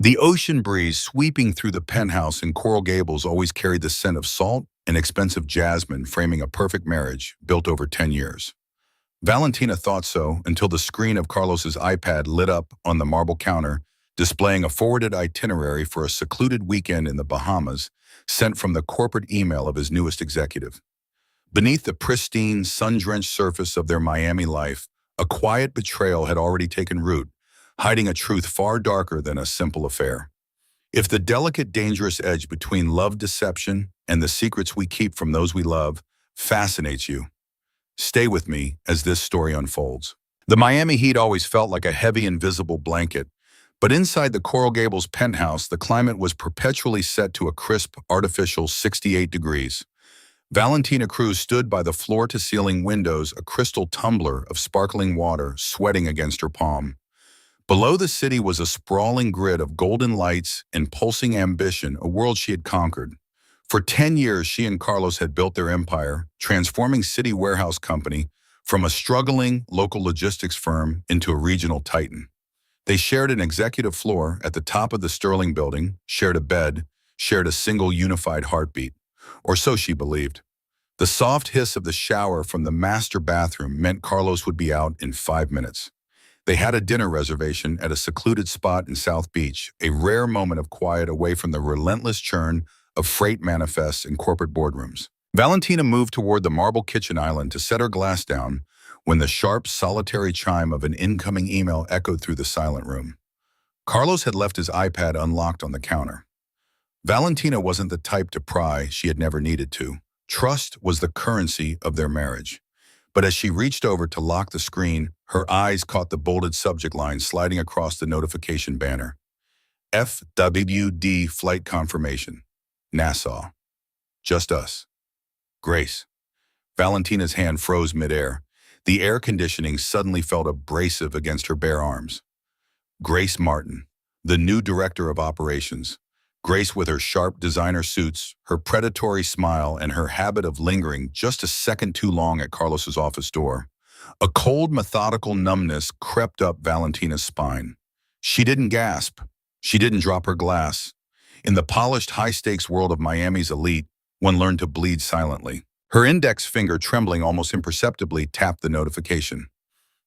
The ocean breeze sweeping through the penthouse in Coral Gables always carried the scent of salt and expensive jasmine, framing a perfect marriage built over 10 years. Valentina thought so until the screen of Carlos's iPad lit up on the marble counter, displaying a forwarded itinerary for a secluded weekend in the Bahamas, sent from the corporate email of his newest executive. Beneath the pristine, sun-drenched surface of their Miami life, a quiet betrayal had already taken root, hiding a truth far darker than a simple affair. If the delicate, dangerous edge between love deception and the secrets we keep from those we love fascinates you, stay with me as this story unfolds. The Miami heat always felt like a heavy, invisible blanket, but inside the Coral Gables penthouse, the climate was perpetually set to a crisp, artificial 68 degrees. Valentina Cruz stood by the floor-to-ceiling windows, a crystal tumbler of sparkling water sweating against her palm. Below the city was a sprawling grid of golden lights and pulsing ambition, a world she had conquered. For 10 years, she and Carlos had built their empire, transforming City Warehouse Company from a struggling local logistics firm into a regional titan. They shared an executive floor at the top of the Sterling building, shared a bed, shared a single unified heartbeat. Or so she believed. The soft hiss of the shower from the master bathroom meant Carlos would be out in 5 minutes. They had a dinner reservation at a secluded spot in South Beach, a rare moment of quiet away from the relentless churn of freight manifests in corporate boardrooms. Valentina moved toward the marble kitchen island to set her glass down when the sharp, solitary chime of an incoming email echoed through the silent room. Carlos had left his iPad unlocked on the counter. Valentina wasn't the type to pry, she had never needed to. Trust was the currency of their marriage. But as she reached over to lock the screen, her eyes caught the bolded subject line sliding across the notification banner. FWD flight confirmation. Nassau. Just us. Grace. Valentina's hand froze midair. The air conditioning suddenly felt abrasive against her bare arms. Grace Martin, the new director of operations. Grace with her sharp designer suits, her predatory smile, and her habit of lingering just a second too long at Carlos's office door. A cold, methodical numbness crept up Valentina's spine. She didn't gasp. She didn't drop her glass. In the polished, high-stakes world of Miami's elite, one learned to bleed silently. Her index finger, trembling almost imperceptibly, tapped the notification.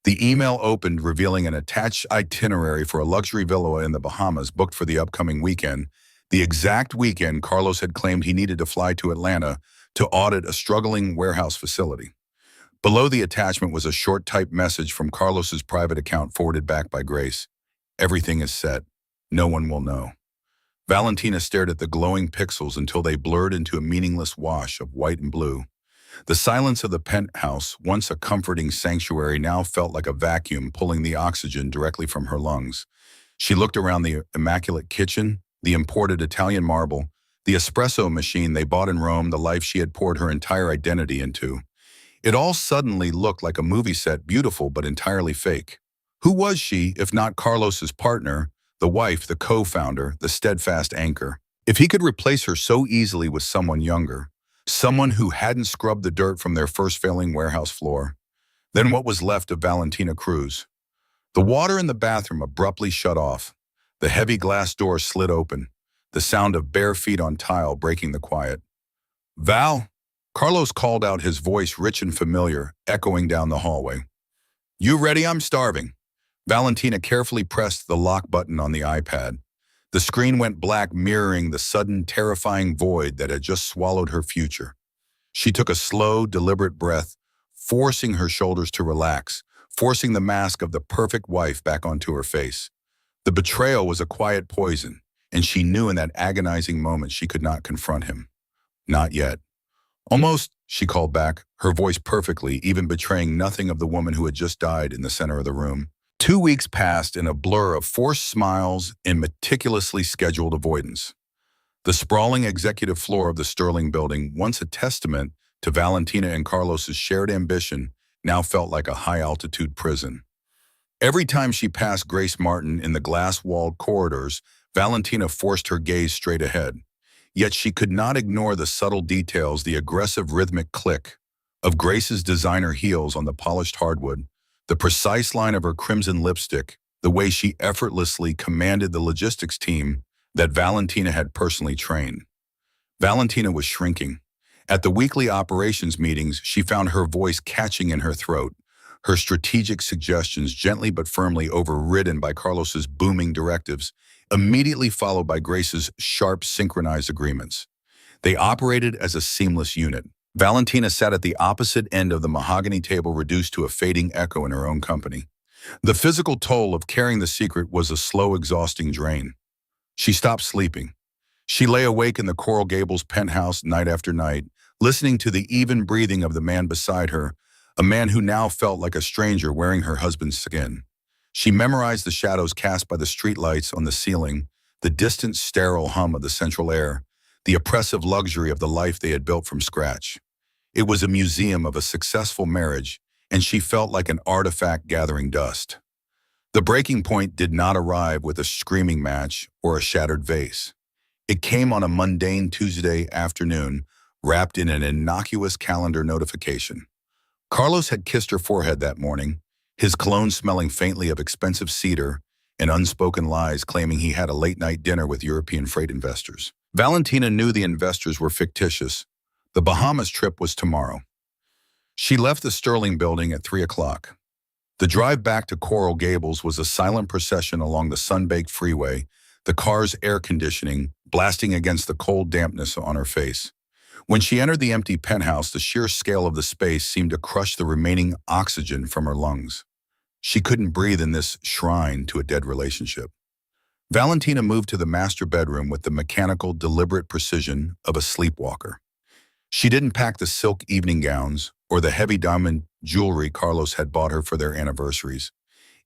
The email opened, revealing an attached itinerary for a luxury villa in the Bahamas booked for the upcoming weekend, the exact weekend Carlos had claimed he needed to fly to Atlanta to audit a struggling warehouse facility. Below the attachment was a short typed message from Carlos's private account forwarded back by Grace. Everything is set. No one will know. Valentina stared at the glowing pixels until they blurred into a meaningless wash of white and blue. The silence of the penthouse, once a comforting sanctuary, now felt like a vacuum pulling the oxygen directly from her lungs. She looked around the immaculate kitchen, the imported Italian marble, the espresso machine they bought in Rome, the life she had poured her entire identity into. It all suddenly looked like a movie set, beautiful but entirely fake. Who was she, if not Carlos's partner, the wife, the co-founder, the steadfast anchor? If he could replace her so easily with someone younger, someone who hadn't scrubbed the dirt from their first failing warehouse floor, then what was left of Valentina Cruz? The water in the bathroom abruptly shut off. The heavy glass door slid open, the sound of bare feet on tile breaking the quiet. Val, Carlos called out, his voice rich and familiar, echoing down the hallway. You ready? I'm starving. Valentina carefully pressed the lock button on the iPad. The screen went black, mirroring the sudden, terrifying void that had just swallowed her future. She took a slow, deliberate breath, forcing her shoulders to relax, forcing the mask of the perfect wife back onto her face. The betrayal was a quiet poison, and she knew in that agonizing moment she could not confront him. Not yet. Almost, she called back, her voice perfectly, even betraying nothing of the woman who had just died in the center of the room. 2 weeks passed in a blur of forced smiles and meticulously scheduled avoidance. The sprawling executive floor of the Sterling building, once a testament to Valentina and Carlos's shared ambition, now felt like a high-altitude prison. Every time she passed Grace Martin in the glass-walled corridors, Valentina forced her gaze straight ahead. Yet she could not ignore the subtle details, the aggressive rhythmic click of Grace's designer heels on the polished hardwood, the precise line of her crimson lipstick, the way she effortlessly commanded the logistics team that Valentina had personally trained. Valentina was shrinking. At the weekly operations meetings, she found her voice catching in her throat, her strategic suggestions gently but firmly overridden by Carlos's booming directives, immediately followed by Grace's sharp synchronized agreements. They operated as a seamless unit. Valentina sat at the opposite end of the mahogany table, reduced to a fading echo in her own company. The physical toll of carrying the secret was a slow, exhausting drain. She stopped sleeping. She lay awake in the Coral Gables penthouse night after night, listening to the even breathing of the man beside her, a man who now felt like a stranger wearing her husband's skin. She memorized the shadows cast by the streetlights on the ceiling, the distant sterile hum of the central air, the oppressive luxury of the life they had built from scratch. It was a museum of a successful marriage, and she felt like an artifact gathering dust. The breaking point did not arrive with a screaming match or a shattered vase. It came on a mundane Tuesday afternoon, wrapped in an innocuous calendar notification. Carlos had kissed her forehead that morning, his cologne smelling faintly of expensive cedar and unspoken lies claiming he had a late-night dinner with European freight investors. Valentina knew the investors were fictitious. The Bahamas trip was tomorrow. She left the Sterling building at 3 o'clock. The drive back to Coral Gables was a silent procession along the sun-baked freeway, the car's air conditioning blasting against the cold dampness on her face. When she entered the empty penthouse, the sheer scale of the space seemed to crush the remaining oxygen from her lungs. She couldn't breathe in this shrine to a dead relationship. Valentina moved to the master bedroom with the mechanical, deliberate precision of a sleepwalker. She didn't pack the silk evening gowns or the heavy diamond jewelry Carlos had bought her for their anniversaries.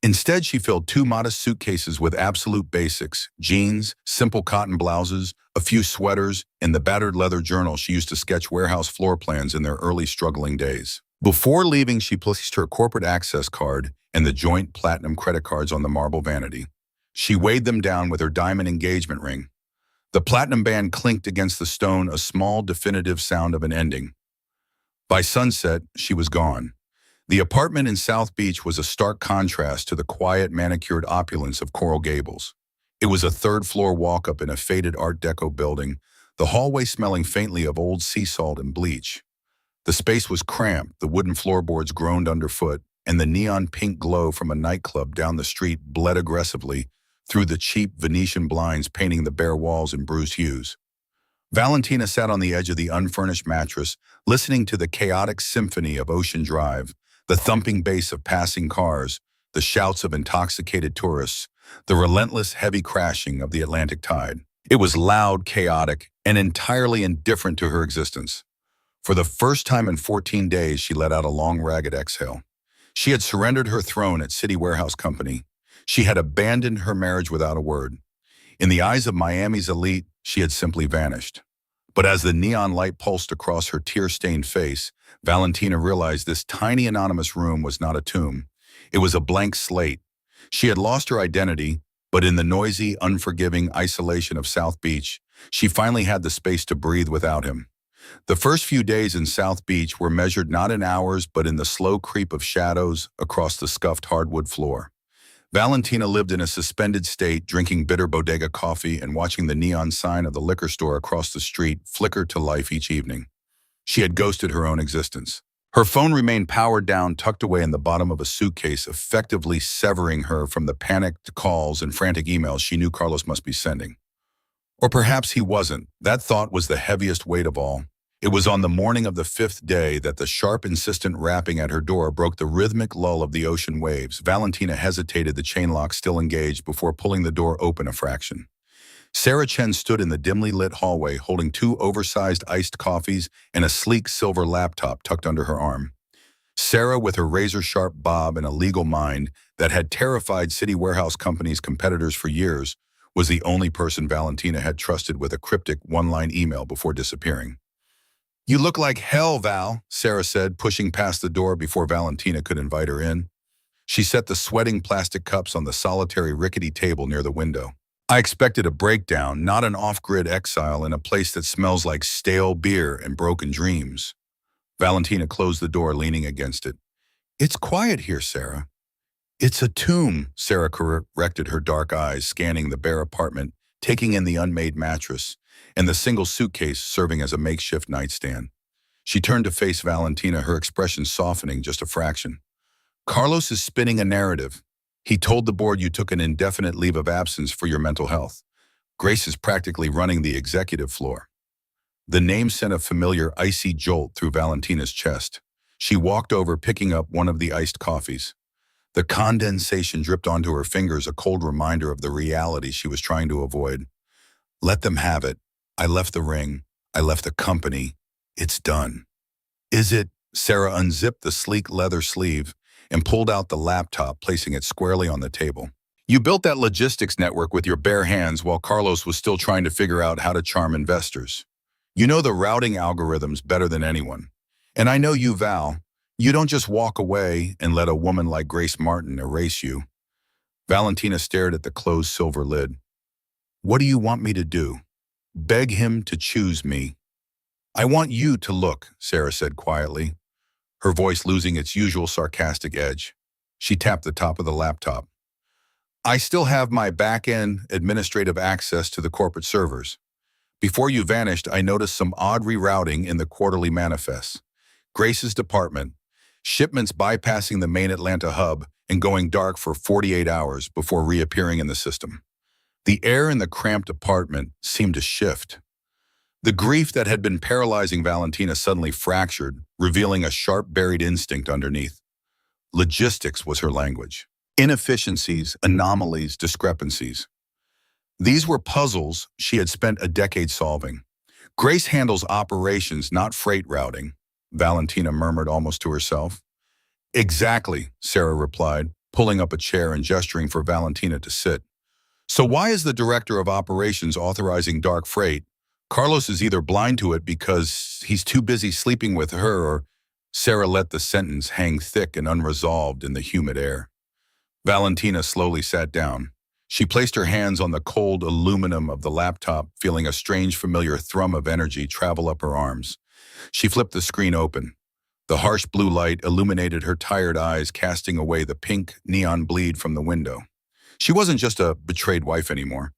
Instead, she filled two modest suitcases with absolute basics: jeans, simple cotton blouses, a few sweaters, and the battered leather journal she used to sketch warehouse floor plans in their early struggling days. Before leaving, she placed her corporate access card and the joint platinum credit cards on the marble vanity. She weighed them down with her diamond engagement ring. The platinum band clinked against the stone, a small, definitive sound of an ending. By sunset, she was gone. The apartment in South Beach was a stark contrast to the quiet, manicured opulence of Coral Gables. It was a third-floor walk-up in a faded Art Deco building, the hallway smelling faintly of old sea salt and bleach. The space was cramped, the wooden floorboards groaned underfoot, and the neon pink glow from a nightclub down the street bled aggressively through the cheap Venetian blinds painting the bare walls in bruised hues. Valentina sat on the edge of the unfurnished mattress, listening to the chaotic symphony of Ocean Drive, the thumping bass of passing cars, the shouts of intoxicated tourists, the relentless heavy crashing of the Atlantic tide. It was loud, chaotic, and entirely indifferent to her existence. For the first time in 14 days, she let out a long, ragged exhale. She had surrendered her throne at City Warehouse Company. She had abandoned her marriage without a word. In the eyes of Miami's elite, she had simply vanished. But as the neon light pulsed across her tear-stained face, Valentina realized this tiny anonymous room was not a tomb. It was a blank slate. She had lost her identity, but in the noisy, unforgiving isolation of South Beach, she finally had the space to breathe without him. The first few days in South Beach were measured not in hours, but in the slow creep of shadows across the scuffed hardwood floor. Valentina lived in a suspended state, drinking bitter bodega coffee and watching the neon sign of the liquor store across the street flicker to life each evening. She had ghosted her own existence. Her phone remained powered down, tucked away in the bottom of a suitcase, effectively severing her from the panicked calls and frantic emails she knew Carlos must be sending. Or perhaps he wasn't. That thought was the heaviest weight of all. It was on the morning of the fifth day that the sharp, insistent rapping at her door broke the rhythmic lull of the ocean waves. Valentina hesitated, the chain lock still engaged, before pulling the door open a fraction. Sarah Chen stood in the dimly lit hallway, holding two oversized iced coffees and a sleek silver laptop tucked under her arm. Sarah, with her razor-sharp bob and a legal mind that had terrified City Warehouse Company's competitors for years, was the only person Valentina had trusted with a cryptic one-line email before disappearing. "You look like hell, Val," Sarah said, pushing past the door before Valentina could invite her in. She set the sweating plastic cups on the solitary rickety table near the window. "I expected a breakdown, not an off-grid exile in a place that smells like stale beer and broken dreams." Valentina closed the door, leaning against it. "It's quiet here, Sarah." It's a tomb, Sarah corrected, her dark eyes scanning the bare apartment, taking in the unmade mattress and the single suitcase serving as a makeshift nightstand. She turned to face Valentina, her expression softening just a fraction. Carlos is spinning a narrative. He told the board you took an indefinite leave of absence for your mental health. Grace is practically running the executive floor. The name sent a familiar icy jolt through Valentina's chest. She walked over, picking up one of the iced coffees. The condensation dripped onto her fingers, a cold reminder of the reality she was trying to avoid. Let them have it. I left the ring. I left the company. It's done. Is it? Sarah unzipped the sleek leather sleeve and pulled out the laptop, placing it squarely on the table. You built that logistics network with your bare hands while Carlos was still trying to figure out how to charm investors. You know the routing algorithms better than anyone. And I know you, Val. You don't just walk away and let a woman like Grace Martin erase you. Valentina stared at the closed silver lid. What do you want me to do? Beg him to choose me. I want you to look, Sarah said quietly, her voice losing its usual sarcastic edge. She tapped the top of the laptop. I still have my back-end administrative access to the corporate servers. Before you vanished, I noticed some odd rerouting in the quarterly manifests. Grace's department, shipments bypassing the main Atlanta hub and going dark for 48 hours before reappearing in the system. The air in the cramped apartment seemed to shift. The grief that had been paralyzing Valentina suddenly fractured, revealing a sharp buried instinct underneath. Logistics was her language. Inefficiencies, anomalies, discrepancies. These were puzzles she had spent a decade solving. Grace handles operations, not freight routing, Valentina murmured almost to herself. Exactly, Sarah replied, pulling up a chair and gesturing for Valentina to sit. So why is the director of operations authorizing dark freight? Carlos is either blind to it because he's too busy sleeping with her, or Sarah let the sentence hang thick and unresolved in the humid air. Valentina slowly sat down. She placed her hands on the cold aluminum of the laptop, feeling a strange familiar thrum of energy travel up her arms. She flipped the screen open. The harsh blue light illuminated her tired eyes, casting away the pink neon bleed from the window. She wasn't just a betrayed wife anymore.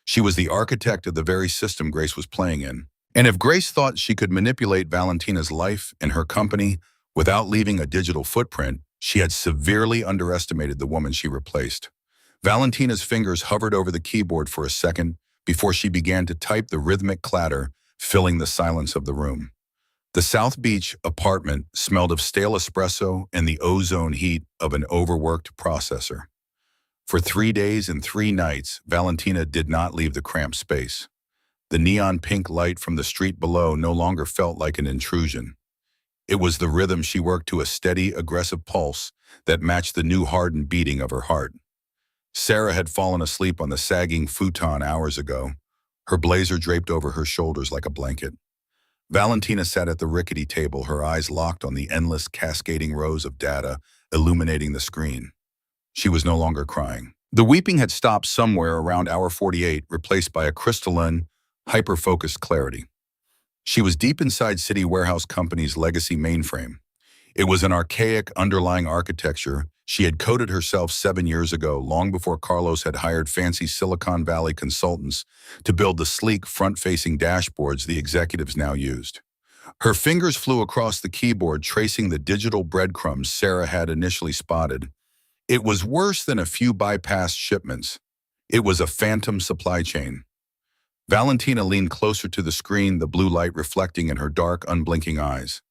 She was the architect of the very system Grace was playing in. And if Grace thought she could manipulate Valentina's life and her company without leaving a digital footprint, she had severely underestimated the woman she replaced. Valentina's fingers hovered over the keyboard for a second before she began to type, the rhythmic clatter filling the silence of the room. The South Beach apartment smelled of stale espresso and the ozone heat of an overworked processor. For 3 days and 3 nights, Valentina did not leave the cramped space. The neon pink light from the street below no longer felt like an intrusion. It was the rhythm she worked to, a steady, aggressive pulse that matched the new hardened beating of her heart. Sarah had fallen asleep on the sagging futon hours ago, her blazer draped over her shoulders like a blanket. Valentina sat at the rickety table, her eyes locked on the endless cascading rows of data illuminating the screen. She was no longer crying. The weeping had stopped somewhere around hour 48, replaced by a crystalline, hyper-focused clarity. She was deep inside City Warehouse Company's legacy mainframe. It was an archaic underlying architecture she had coded herself 7 years ago, long before Carlos had hired fancy Silicon Valley consultants to build the sleek front-facing dashboards the executives now used. Her fingers flew across the keyboard, tracing the digital breadcrumbs Sarah had initially spotted. It was worse than a few bypassed shipments. It was a phantom supply chain. Valentina leaned closer to the screen, the blue light reflecting in her dark, unblinking eyes.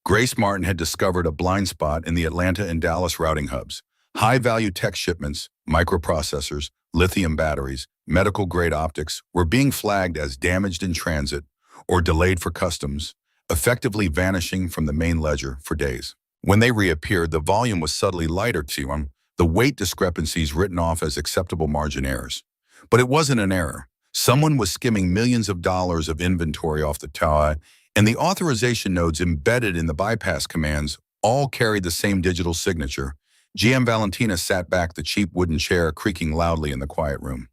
Grace Martin had discovered a blind spot in the Atlanta and Dallas routing hubs. High-value tech shipments, microprocessors, lithium batteries, medical-grade optics were being flagged as damaged in transit or delayed for customs, effectively vanishing from the main ledger for days. When they reappeared, the volume was subtly lighter to them, the weight discrepancies written off as acceptable margin errors. But it wasn't an error. Someone was skimming millions of dollars of inventory off the tower, and the authorization nodes embedded in the bypass commands all carried the same digital signature. GM Valentina sat back, the cheap wooden chair creaking loudly in the quiet room.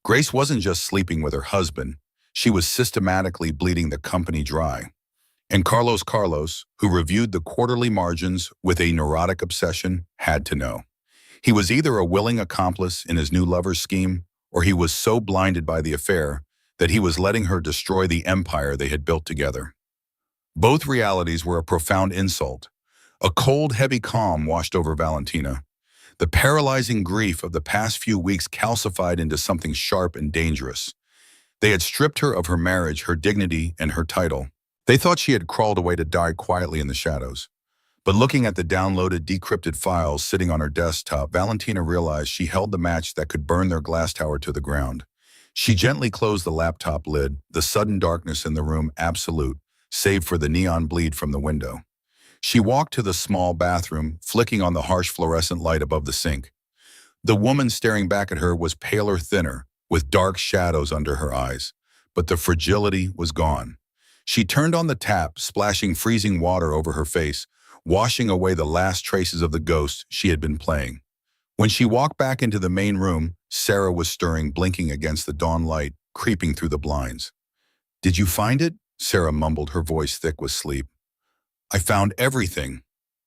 Grace wasn't just sleeping with her husband. She was systematically bleeding the company dry. And Carlos, who reviewed the quarterly margins with a neurotic obsession, had to know. He was either a willing accomplice in his new lover's scheme, or he was so blinded by the affair that he was letting her destroy the empire they had built together. Both realities were a profound insult. A cold, heavy calm washed over Valentina. The paralyzing grief of the past few weeks calcified into something sharp and dangerous. They had stripped her of her marriage, her dignity, and her title. They thought she had crawled away to die quietly in the shadows. But looking at the downloaded, decrypted files sitting on her desktop, Valentina realized she held the match that could burn their glass tower to the ground. She gently closed the laptop lid, the sudden darkness in the room absolute, save for the neon bleed from the window. She walked to the small bathroom, flicking on the harsh fluorescent light above the sink. The woman staring back at her was paler, thinner, with dark shadows under her eyes, but the fragility was gone. She turned on the tap, splashing freezing water over her face, washing away the last traces of the ghost she had been playing. When she walked back into the main room, Sarah was stirring, blinking against the dawn light, creeping through the blinds. "Did you find it?" Sarah mumbled, her voice thick with sleep. "I found everything,"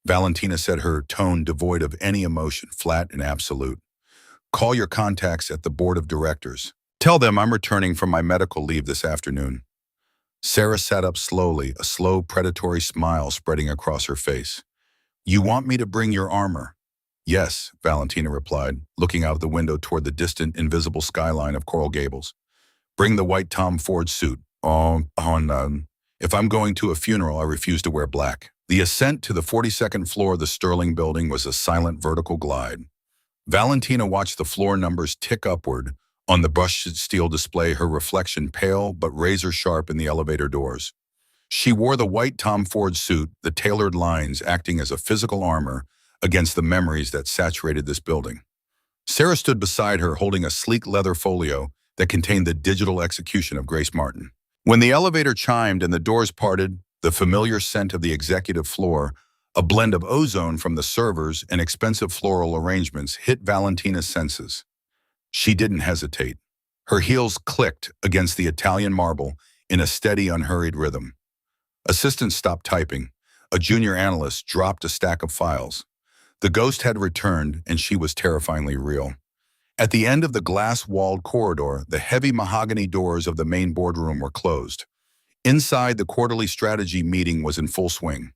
Valentina said, her tone devoid of any emotion, flat and absolute. "Call your contacts at the board of directors. Tell them I'm returning from my medical leave this afternoon." Sarah sat up slowly, a slow, predatory smile spreading across her face. "You want me to bring your armor?" "Yes," Valentina replied, looking out the window toward the distant, invisible skyline of Coral Gables. "Bring the white Tom Ford suit. If I'm going to a funeral, I refuse to wear black." The ascent to the 42nd floor of the Sterling building was a silent vertical glide. Valentina watched the floor numbers tick upward. On the brushed steel display, her reflection pale but razor-sharp in the elevator doors. She wore the white Tom Ford suit, the tailored lines acting as a physical armor against the memories that saturated this building. Sarah stood beside her, holding a sleek leather folio that contained the digital execution of Grace Martin. When the elevator chimed and the doors parted, the familiar scent of the executive floor, a blend of ozone from the servers and expensive floral arrangements, hit Valentina's senses. She didn't hesitate. Her heels clicked against the Italian marble in a steady, unhurried rhythm. Assistants stopped typing. A junior analyst dropped a stack of files. The ghost had returned, and she was terrifyingly real. At the end of the glass-walled corridor, the heavy mahogany doors of the main boardroom were closed. Inside, the quarterly strategy meeting was in full swing.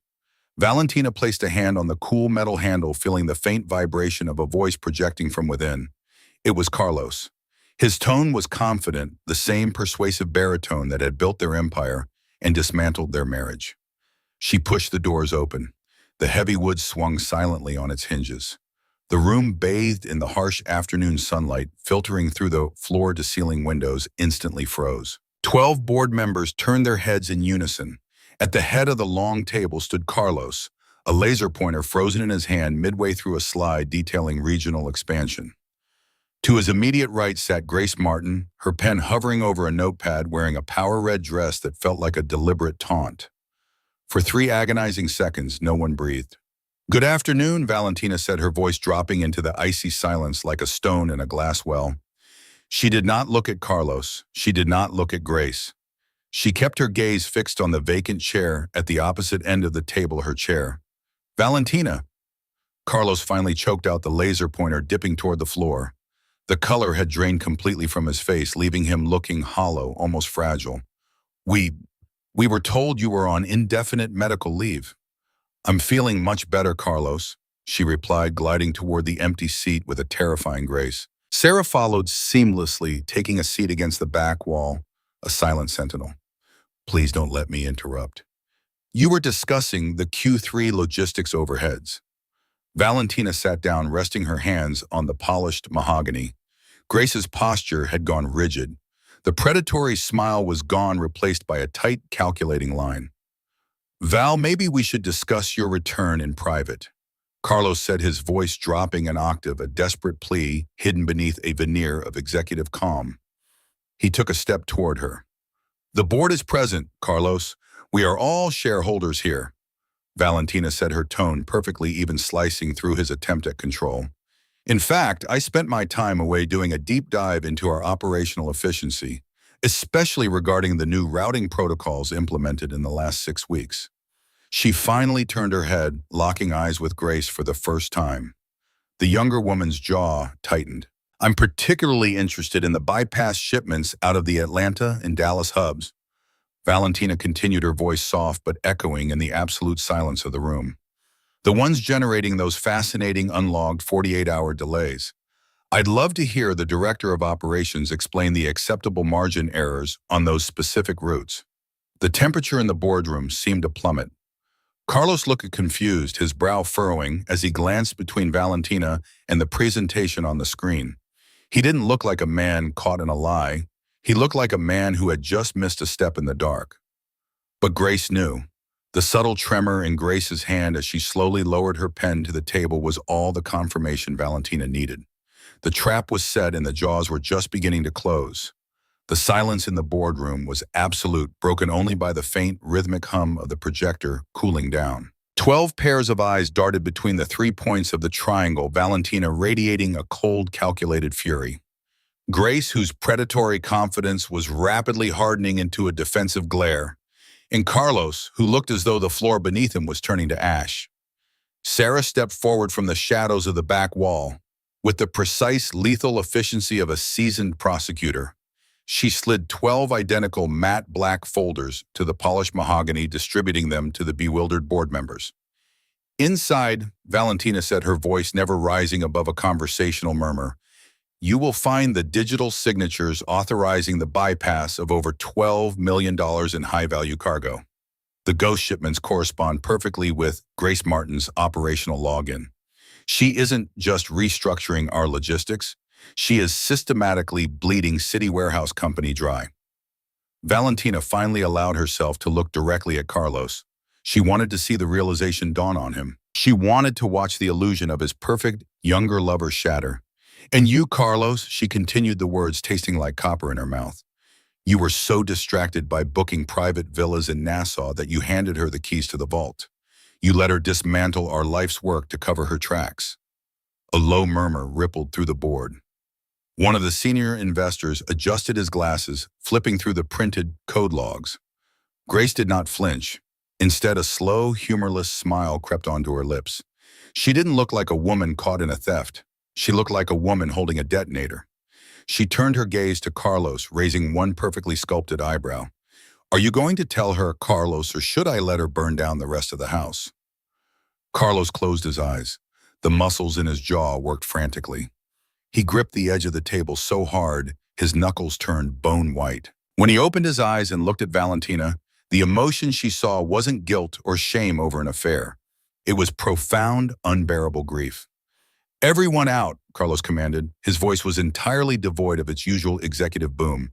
Valentina placed a hand on the cool metal handle, feeling the faint vibration of a voice projecting from within. It was Carlos. His tone was confident, the same persuasive baritone that had built their empire and dismantled their marriage. She pushed the doors open. The heavy wood swung silently on its hinges. The room, bathed in the harsh afternoon sunlight filtering through the floor-to-ceiling windows, instantly froze. 12 board members turned their heads in unison. At the head of the long table stood Carlos, a laser pointer frozen in his hand midway through a slide detailing regional expansion. To his immediate right sat Grace Martin, her pen hovering over a notepad, wearing a power-red dress that felt like a deliberate taunt. For 3 agonizing seconds, no one breathed. "Good afternoon," Valentina said, her voice dropping into the icy silence like a stone in a glass well. She did not look at Carlos. She did not look at Grace. She kept her gaze fixed on the vacant chair at the opposite end of the table, her chair. "Valentina." Carlos finally choked out, the laser pointer dipping toward the floor. The color had drained completely from his face, leaving him looking hollow, almost fragile. We were told you were on indefinite medical leave." "I'm feeling much better, Carlos," she replied, gliding toward the empty seat with a terrifying grace. Sarah followed seamlessly, taking a seat against the back wall, a silent sentinel. "Please don't let me interrupt. You were discussing the Q3 logistics overheads." Valentina sat down, resting her hands on the polished mahogany. Grace's posture had gone rigid. The predatory smile was gone, replaced by a tight, calculating line. "Val, maybe we should discuss your return in private," Carlos said, his voice dropping an octave, a desperate plea hidden beneath a veneer of executive calm. He took a step toward her. "The board is present, Carlos. We are all shareholders here," Valentina said, her tone perfectly even, slicing through his attempt at control. "In fact, I spent my time away doing a deep dive into our operational efficiency, especially regarding the new routing protocols implemented in the last 6 weeks." She finally turned her head, locking eyes with Grace for the first time. The younger woman's jaw tightened. I'm particularly interested in the bypass shipments out of the Atlanta and Dallas hubs. Valentina continued, her voice soft but echoing in the absolute silence of the room. The ones generating those fascinating unlogged 48-hour delays. I'd love to hear the director of operations explain the acceptable margin errors on those specific routes. The temperature in the boardroom seemed to plummet. Carlos looked confused, his brow furrowing as he glanced between Valentina and the presentation on the screen. He didn't look like a man caught in a lie. He looked like a man who had just missed a step in the dark. But Grace knew. The subtle tremor in Grace's hand as she slowly lowered her pen to the table was all the confirmation Valentina needed. The trap was set and the jaws were just beginning to close. The silence in the boardroom was absolute, broken only by the faint, rhythmic hum of the projector cooling down. 12 pairs of eyes darted between the 3 points of the triangle, Valentina radiating a cold, calculated fury. Grace, whose predatory confidence was rapidly hardening into a defensive glare, and Carlos, who looked as though the floor beneath him was turning to ash. Sarah stepped forward from the shadows of the back wall. With the precise, lethal efficiency of a seasoned prosecutor, she slid 12 identical matte black folders to the polished mahogany, distributing them to the bewildered board members. Inside, Valentina said, her voice never rising above a conversational murmur, you will find the digital signatures authorizing the bypass of over $12 million in high-value cargo. The ghost shipments correspond perfectly with Grace Martin's operational login. She isn't just restructuring our logistics, she is systematically bleeding City Warehouse Company dry. Valentina finally allowed herself to look directly at Carlos. She wanted to see the realization dawn on him. She wanted to watch the illusion of his perfect, younger lover shatter. And you, Carlos, she continued, the words tasting like copper in her mouth. You were so distracted by booking private villas in Nassau that you handed her the keys to the vault. You let her dismantle our life's work to cover her tracks. A low murmur rippled through the board. One of the senior investors adjusted his glasses, flipping through the printed code logs. Grace did not flinch. Instead, a slow, humorless smile crept onto her lips. She didn't look like a woman caught in a theft. She looked like a woman holding a detonator. She turned her gaze to Carlos, raising one perfectly sculpted eyebrow. Are you going to tell her, Carlos, or should I let her burn down the rest of the house? Carlos closed his eyes. The muscles in his jaw worked frantically. He gripped the edge of the table so hard, his knuckles turned bone white. When he opened his eyes and looked at Valentina, the emotion she saw wasn't guilt or shame over an affair. It was profound, unbearable grief. Everyone out, Carlos commanded. His voice was entirely devoid of its usual executive boom.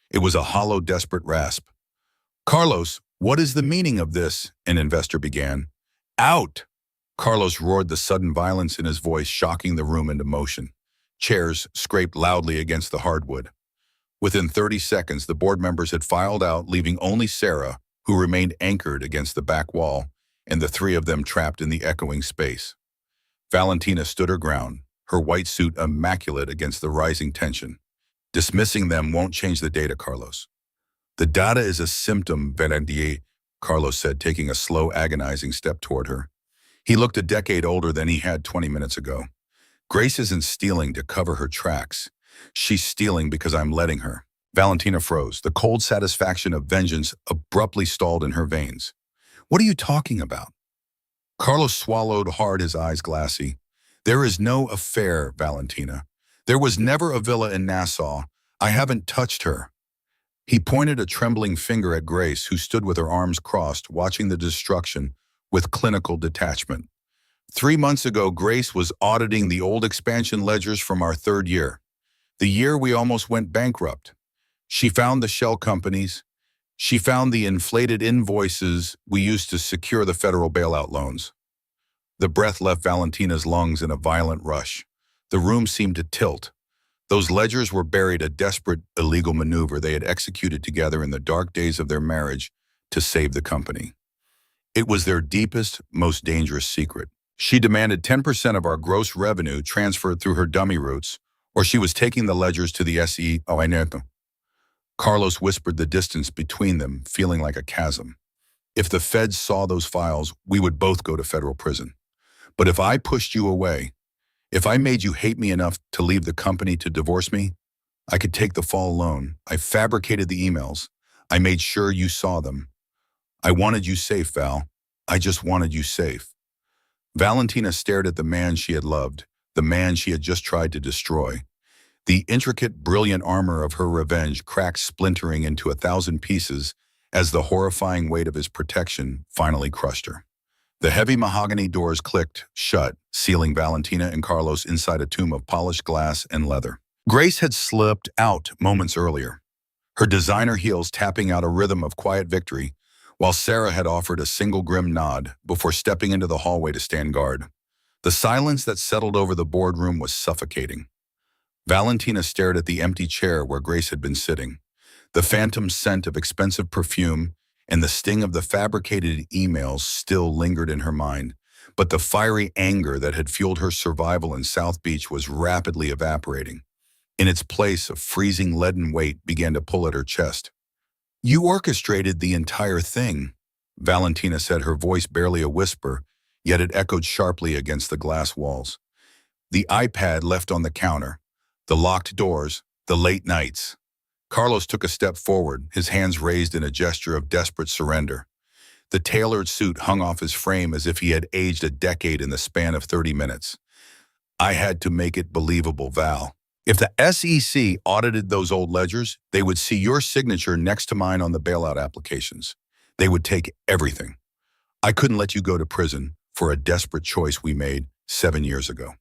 It was a hollow, desperate rasp. Carlos, what is the meaning of this? An investor began. Out! Carlos roared, the sudden violence in his voice shocking the room into motion. Chairs scraped loudly against the hardwood. Within 30 seconds, the board members had filed out, leaving only Sarah, who remained anchored against the back wall, and the three of them trapped in the echoing space. Valentina stood her ground, her white suit immaculate against the rising tension. Dismissing them won't change the data, Carlos. The data is a symptom, Valentina, Carlos said, taking a slow, agonizing step toward her. He looked a decade older than he had 20 minutes ago. Grace isn't stealing to cover her tracks. She's stealing because I'm letting her. Valentina froze. The cold satisfaction of vengeance abruptly stalled in her veins. What are you talking about? Carlos swallowed hard, his eyes glassy. There is no affair, Valentina. There was never a villa in Nassau. I haven't touched her. He pointed a trembling finger at Grace, who stood with her arms crossed, watching the destruction with clinical detachment. 3 months ago, Grace was auditing the old expansion ledgers from our third year, the year we almost went bankrupt. She found the shell companies. She found the inflated invoices we used to secure the federal bailout loans. The breath left Valentina's lungs in a violent rush. The room seemed to tilt. Those ledgers were buried, a desperate, illegal maneuver they had executed together in the dark days of their marriage to save the company. It was their deepest, most dangerous secret. She demanded 10% of our gross revenue transferred through her dummy routes, or she was taking the ledgers to the SEC. Carlos whispered the distance between them, feeling like a chasm. If the feds saw those files, we would both go to federal prison. But if I pushed you away, If I made you hate me enough to leave the company to divorce me, I could take the fall alone. I fabricated the emails. I made sure you saw them. I wanted you safe, Val. I just wanted you safe. Valentina stared at the man she had loved, the man she had just tried to destroy. The intricate, brilliant armor of her revenge cracked, splintering into 1,000 pieces as the horrifying weight of his protection finally crushed her. The heavy mahogany doors clicked shut, sealing Valentina and Carlos inside a tomb of polished glass and leather. Grace had slipped out moments earlier, her designer heels tapping out a rhythm of quiet victory, while Sarah had offered a single grim nod before stepping into the hallway to stand guard. The silence that settled over the boardroom was suffocating. Valentina stared at the empty chair where Grace had been sitting. The phantom scent of expensive perfume and the sting of the fabricated emails still lingered in her mind, but the fiery anger that had fueled her survival in South Beach was rapidly evaporating. In its place, a freezing leaden weight began to pull at her chest. "You orchestrated the entire thing," Valentina said, her voice barely a whisper, yet it echoed sharply against the glass walls. The iPad left on the counter, the locked doors, the late nights. Carlos took a step forward, his hands raised in a gesture of desperate surrender. The tailored suit hung off his frame as if he had aged a decade in the span of 30 minutes. "I had to make it believable, Val. If the SEC audited those old ledgers, they would see your signature next to mine on the bailout applications. They would take everything. I couldn't let you go to prison for a desperate choice we made 7 years ago.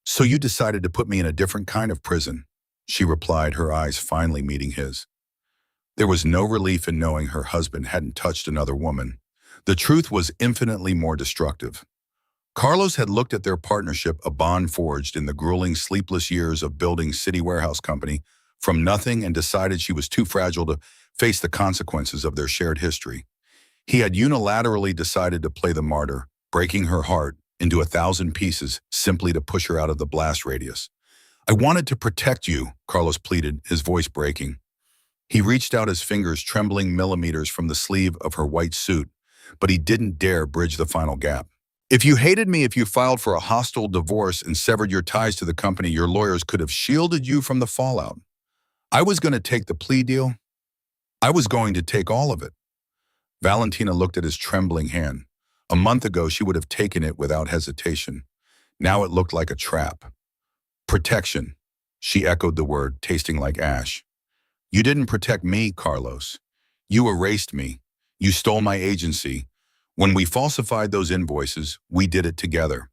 So you decided to put me in a different kind of prison," she replied, her eyes finally meeting his. There was no relief in knowing her husband hadn't touched another woman. The truth was infinitely more destructive. Carlos had looked at their partnership, a bond forged in the grueling, sleepless years of building City Warehouse Company, from nothing, and decided she was too fragile to face the consequences of their shared history. He had unilaterally decided to play the martyr, breaking her heart into 1,000 pieces simply to push her out of the blast radius. "I wanted to protect you," Carlos pleaded, his voice breaking. He reached out, his fingers trembling millimeters from the sleeve of her white suit, but he didn't dare bridge the final gap. "If you hated me, if you filed for a hostile divorce and severed your ties to the company, your lawyers could have shielded you from the fallout. I was going to take the plea deal. I was going to take all of it." Valentina looked at his trembling hand. A month ago, she would have taken it without hesitation. Now it looked like a trap. "Protection," she echoed the word, tasting like ash. "You didn't protect me, Carlos. You erased me. You stole my agency. When we falsified those invoices, we did it together.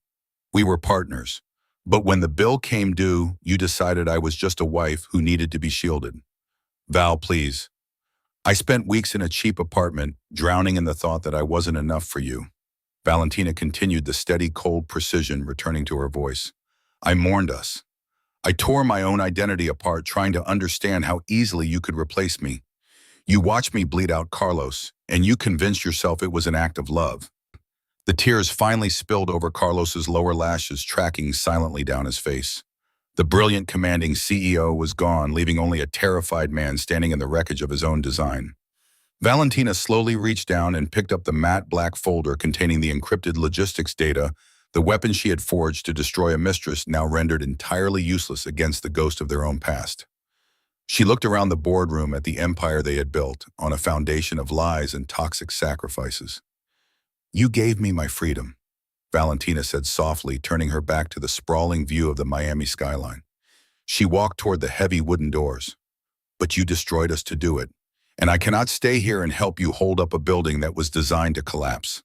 We were partners. But when the bill came due, you decided I was just a wife who needed to be shielded. Val, please. I spent weeks in a cheap apartment, drowning in the thought that I wasn't enough for you." Valentina continued, the steady, cold precision returning to her voice. "I mourned us. I tore my own identity apart, trying to understand how easily you could replace me. You watched me bleed out, Carlos, and you convinced yourself it was an act of love." The tears finally spilled over Carlos's lower lashes, tracking silently down his face. The brilliant, commanding CEO was gone, leaving only a terrified man standing in the wreckage of his own design. Valentina slowly reached down and picked up the matte black folder containing the encrypted logistics data, the weapon she had forged to destroy a mistress now rendered entirely useless against the ghost of their own past. She looked around the boardroom at the empire they had built on a foundation of lies and toxic sacrifices. "You gave me my freedom," Valentina said softly, turning her back to the sprawling view of the Miami skyline. She walked toward the heavy wooden doors. "But you destroyed us to do it, and I cannot stay here and help you hold up a building that was designed to collapse."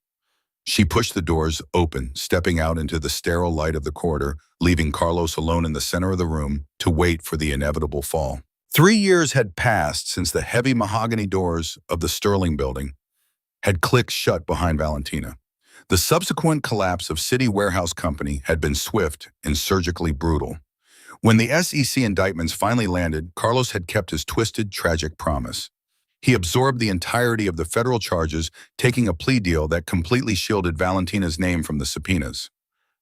She pushed the doors open, stepping out into the sterile light of the corridor, leaving Carlos alone in the center of the room to wait for the inevitable fall. 3 years had passed since the heavy mahogany doors of the Sterling building had clicked shut behind Valentina. The subsequent collapse of City Warehouse Company had been swift and surgically brutal. When the SEC indictments finally landed, Carlos had kept his twisted, tragic promise. He absorbed the entirety of the federal charges, taking a plea deal that completely shielded Valentina's name from the subpoenas.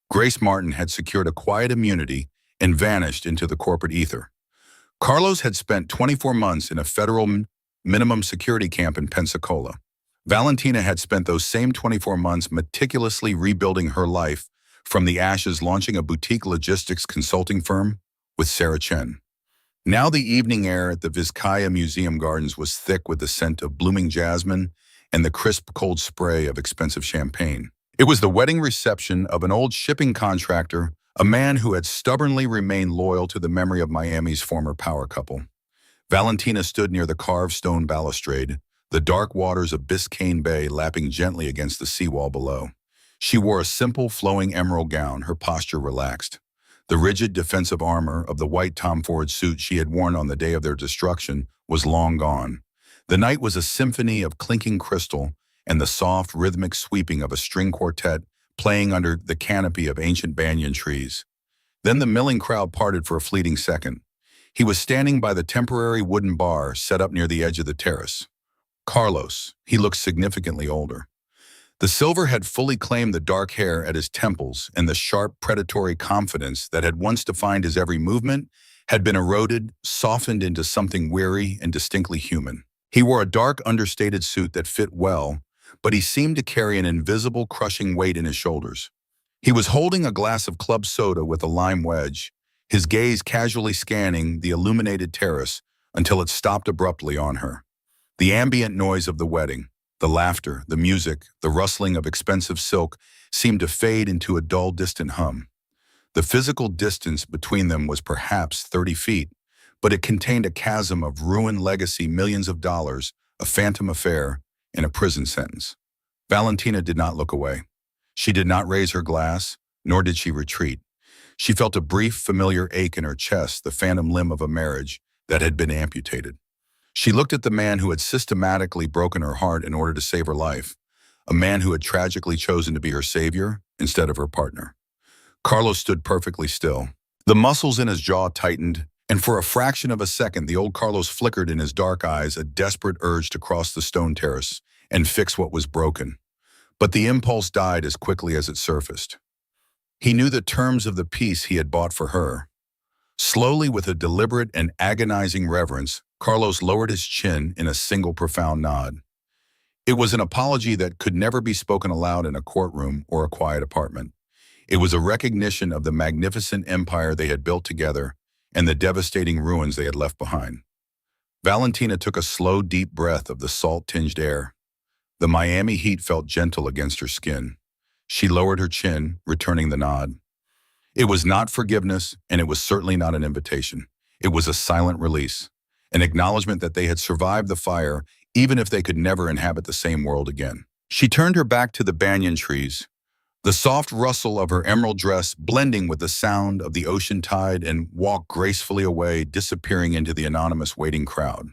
Grace Martin had secured a quiet immunity and vanished into the corporate ether. Carlos had spent 24 months in a federal minimum security camp in Pensacola. Valentina had spent those same 24 months meticulously rebuilding her life from the ashes launching a boutique logistics consulting firm with Sarah Chen. Now the evening air at the Vizcaya Museum Gardens was thick with the scent of blooming jasmine and the crisp cold spray of expensive champagne. It was the wedding reception of an old shipping contractor, a man who had stubbornly remained loyal to the memory of Miami's former power couple. Valentina stood near the carved stone balustrade, the dark waters of Biscayne Bay lapping gently against the seawall below. She wore a simple, flowing emerald gown, her posture relaxed. The rigid defensive armor of the white Tom Ford suit she had worn on the day of their destruction was long gone. The night was a symphony of clinking crystal and the soft, rhythmic sweeping of a string quartet playing under the canopy of ancient banyan trees. Then the milling crowd parted for a fleeting second. He was standing by the temporary wooden bar set up near the edge of the terrace. Carlos, he looked significantly older. The silver had fully claimed the dark hair at his temples, and the sharp, predatory confidence that had once defined his every movement had been eroded, softened into something weary and distinctly human. He wore a dark, understated suit that fit well, but he seemed to carry an invisible, crushing weight in his shoulders. He was holding a glass of club soda with a lime wedge, his gaze casually scanning the illuminated terrace until it stopped abruptly on her. The ambient noise of the wedding, the laughter, the music, the rustling of expensive silk seemed to fade into a dull, distant hum. The physical distance between them was perhaps 30 feet, but it contained a chasm of ruined legacy, millions of dollars, a phantom affair, and a prison sentence. Valentina did not look away. She did not raise her glass, nor did she retreat. She felt a brief, familiar ache in her chest, the phantom limb of a marriage that had been amputated. She looked at the man who had systematically broken her heart in order to save her life, a man who had tragically chosen to be her savior instead of her partner. Carlos stood perfectly still. The muscles in his jaw tightened, and for a fraction of a second the old Carlos flickered in his dark eyes a desperate urge to cross the stone terrace and fix what was broken. But the impulse died as quickly as it surfaced. He knew the terms of the peace he had bought for her. Slowly, with a deliberate and agonizing reverence, Carlos lowered his chin in a single profound nod. It was an apology that could never be spoken aloud in a courtroom or a quiet apartment. It was a recognition of the magnificent empire they had built together and the devastating ruins they had left behind. Valentina took a slow, deep breath of the salt-tinged air. The Miami heat felt gentle against her skin. She lowered her chin, returning the nod. It was not forgiveness, and it was certainly not an invitation. It was a silent release, an acknowledgement that they had survived the fire, even if they could never inhabit the same world again. She turned her back to the banyan trees, the soft rustle of her emerald dress blending with the sound of the ocean tide, and walked gracefully away, disappearing into the anonymous waiting crowd.